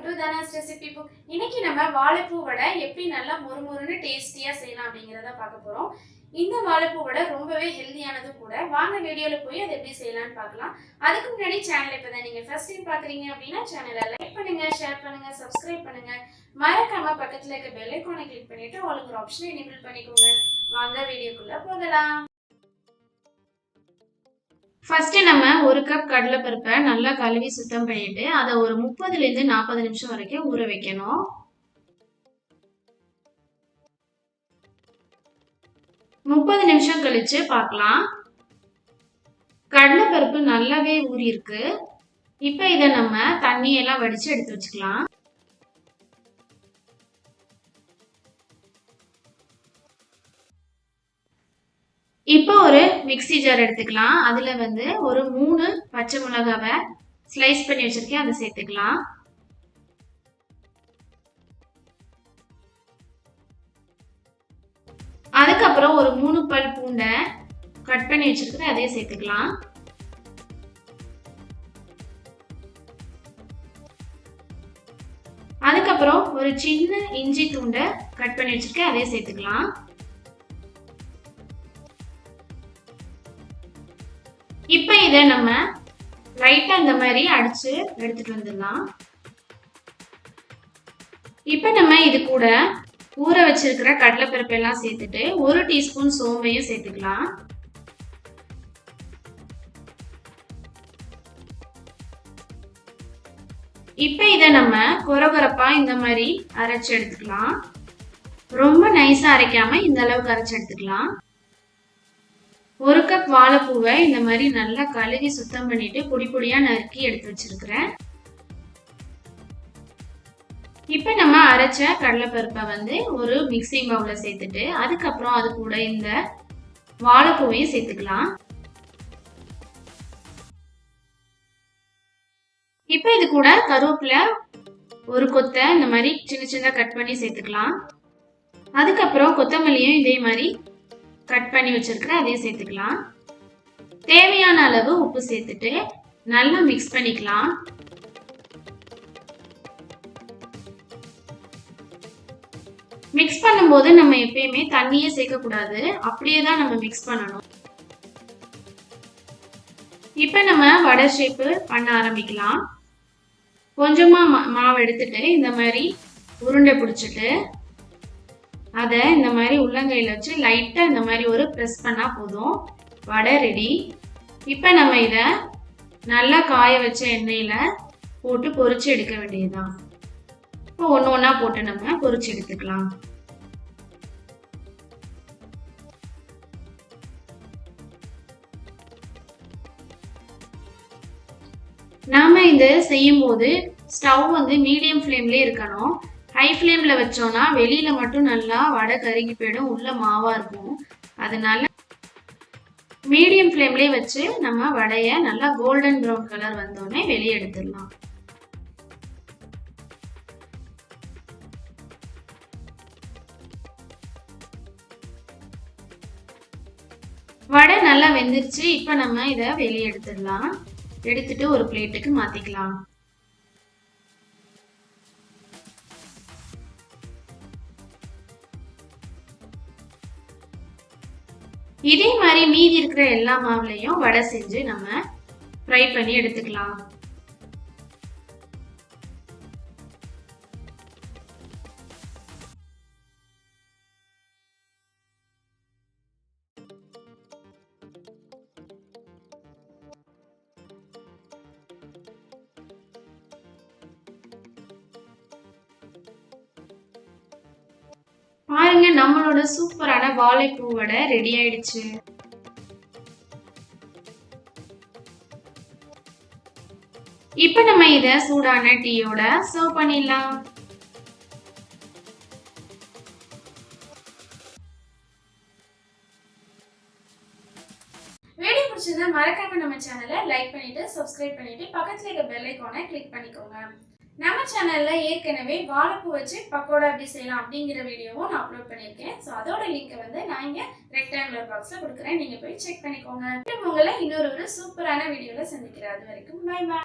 Welcome to Dhana's recipe book. இன்னைக்கு நம்ம வாழைப்பூ வடை எப்படி நல்லா மொறுமொறுன்னு டேஸ்டியா செய்யலாம் அப்படிங்கறத பார்க்க போறோம். இந்த வாழைப்பூ வடை ரொம்பவே ஹெல்தியானதும் கூட. வாங்க வீடியோல போய் அதை எப்படி செய்யலாம்னு பார்க்கலாம். அதுக்கு முன்னாடி சேனலை இப்பதான் நீங்க ஃபர்ஸ்ட் டைம் பாக்குறீங்க அப்படின்னா சேனலை லைக் பண்ணுங்க, ஷேர் பண்ணுங்க, சப்ஸ்கிரைப் பண்ணுங்க. மறக்காம பக்கத்துல இருக்க பெல் ஐகானை கிளிக் பண்ணிட்டு ஆல் ஆப்ஷனை எனேபிள் பண்ணிக்கோங்க. வாங்க வீடியோக்குள்ள போகலாம். ஃபர்ஸ்ட் நம்ம ஒரு கப் கடலைப்பருப்பை நல்லா கழுவி சுத்தம் பண்ணிட்டு அதை ஒரு 30 to 40 நிமிஷம் வரைக்கும் ஊற வைக்கணும். 30 நிமிஷம் கழிச்சு பார்க்கலாம். கடலைப்பருப்பு நல்லாவே ஊறி இருக்கு. இப்ப இதை நம்ம தண்ணியெல்லாம் வடிச்சு எடுத்து வச்சுக்கலாம். இப்போ ஒரு மிக்ஸி ஜார் எடுத்துக்கலாம். அதுல ஒரு 3 பச்சை மிளகாவை ஸ்லைஸ் பண்ணி வச்சிருக்கேன், அதை சேர்த்துக்கலாம். அதுக்கப்புறம் ஒரு 3 பல் பூண்டை கட் பண்ணி வச்சிருக்கேன், அதையும் சேர்த்துக்கலாம். அதுக்கப்புறம் ஒரு சின்ன இஞ்சி துண்டை கட் பண்ணி வச்சிருக்கேன், அதையும் சேர்த்துக்கலாம். இப்ப இதை நம்ம லைட்டா இந்த மாதிரி அடிச்சு எடுத்துட்டு வந்துடலாம். இப்ப நம்ம இது கூட ஊற வச்சிருக்கிற கடலைப்பருப்பு எல்லாம் சேர்த்துட்டு 1 டீஸ்பூன் சோம்பையும் சேர்த்துக்கலாம். இப்ப இதை நம்ம கொரகொரப்பா இந்த மாதிரி அரைச்சு எடுத்துக்கலாம். ரொம்ப நைஸா அரைக்காம இந்த அளவுக்கு அரைச்சு எடுத்துக்கலாம். 1 கப் வாழைப்பூவை இந்த மாதிரி நல்லா கழுவி சுத்தம் பண்ணிட்டு பொடி பொடியா நறுக்கி எடுத்து வச்சிருக்கிறேன். இப்ப நம்ம அரைச்ச கடலைப்பருப்பை ஒரு மிக்சிங் பவுல்ல சேர்த்துட்டு அதுக்கப்புறம் அது கூட இந்த வாழைப்பூவையும் சேர்த்துக்கலாம். இப்ப இது கூட கருவேப்பிலை ஒரு கொத்தை இந்த மாதிரி சின்ன சின்ன கட் பண்ணி சேர்த்துக்கலாம். அதுக்கப்புறம் கொத்தமல்லியும் இதே மாதிரி கட் பண்ணி வச்சிருக்கிற அதையும் சேர்த்துக்கலாம். தேவையான அளவு உப்பு சேர்த்துட்டு நல்லா மிக்ஸ் பண்ணிக்கலாம். மிக்ஸ் பண்ணும்போது நம்ம எப்பயுமே தண்ணியே சேர்க்க கூடாது, அப்படியே தான் நம்ம மிக்ஸ் பண்ணணும். இப்ப நம்ம வடை ஷேப் பண்ண ஆரம்பிக்கலாம். கொஞ்சமா மாவு எடுத்துட்டு இந்த மாதிரி உருண்டை பிடிச்சிட்டு அதை இந்த மாதிரி உள்ளங்கையில வச்சு லைட்டா இந்த மாதிரி ஒரு பிரஸ் பண்ணா போதும். வடை ரெடி. இப்ப நம்ம இதை நல்லா காய வச்ச எண்ணெயில போட்டு பொரிச்சு எடுக்க வேண்டியதுதான். இப்போ ஒண்ணு ஒண்ணா போட்டு நம்ம பொரிச்சு எடுத்துக்கலாம். நாம இதை செய்யும் போது ஸ்டவ் மீடியம் ஃப்ளேம்லயே இருக்கணும். ஹை ஃப்ளேம்ல வச்சோம்னா வெளியில மட்டும் நல்லா வடை கருகி போயிடும், உள்ள மாவா இருக்கும். அதனால மீடியம் ஃப்ளேம்லயே வச்சு நம்ம வடைய நல்லா கோல்டன் ப்ரௌன் கலர் வந்தோடனே வெளியே எடுத்துடலாம். வடை நல்லா வெந்துருச்சு. இப்ப நம்ம இதை வெளியே எடுத்துடலாம். எடுத்துட்டு ஒரு பிளேட்டுக்கு மாத்திக்கலாம். இதே மாதிரி மீதி இருக்கிற எல்லா மாவுலையும் வடை செஞ்சு நம்ம ஃப்ரை பண்ணி எடுத்துக்கலாம். பாருங்க, நம்மளோட சூப்பரான வாழைப்பூ வடை ரெடி ஆயிடுச்சு. இப்ப நம்ம இத சூடான டீயோட சர்வ் பண்ணிடலாம். வீடியோ பிடிச்சதா மறக்காம நம்ம சேனலை லைக் பண்ணிட்டு சப்ஸ்கிரைப் பண்ணிட்டு பக்கத்துல இருக்க பெல் ஐகானை கிளிக் பண்ணிக்கோங்க. நம்ம சேனல்ல ஏற்கனவே வாழைப்பூ வச்சு பக்கோடா எப்படி செய்யலாம் அப்படிங்கிற வீடியோவும் நான் அப்லோட் பண்ணியிருக்கேன். ஸோ அதோட லிங்கை நான் இங்கே ரெக்டாங்குலர் பாக்ஸ்ல கொடுக்குறேன், நீங்க போய் செக் பண்ணிக்கோங்க. உங்களை இன்னொரு சூப்பரான வீடியோல சந்திக்கிறேன். அது வரைக்கும் பை பை.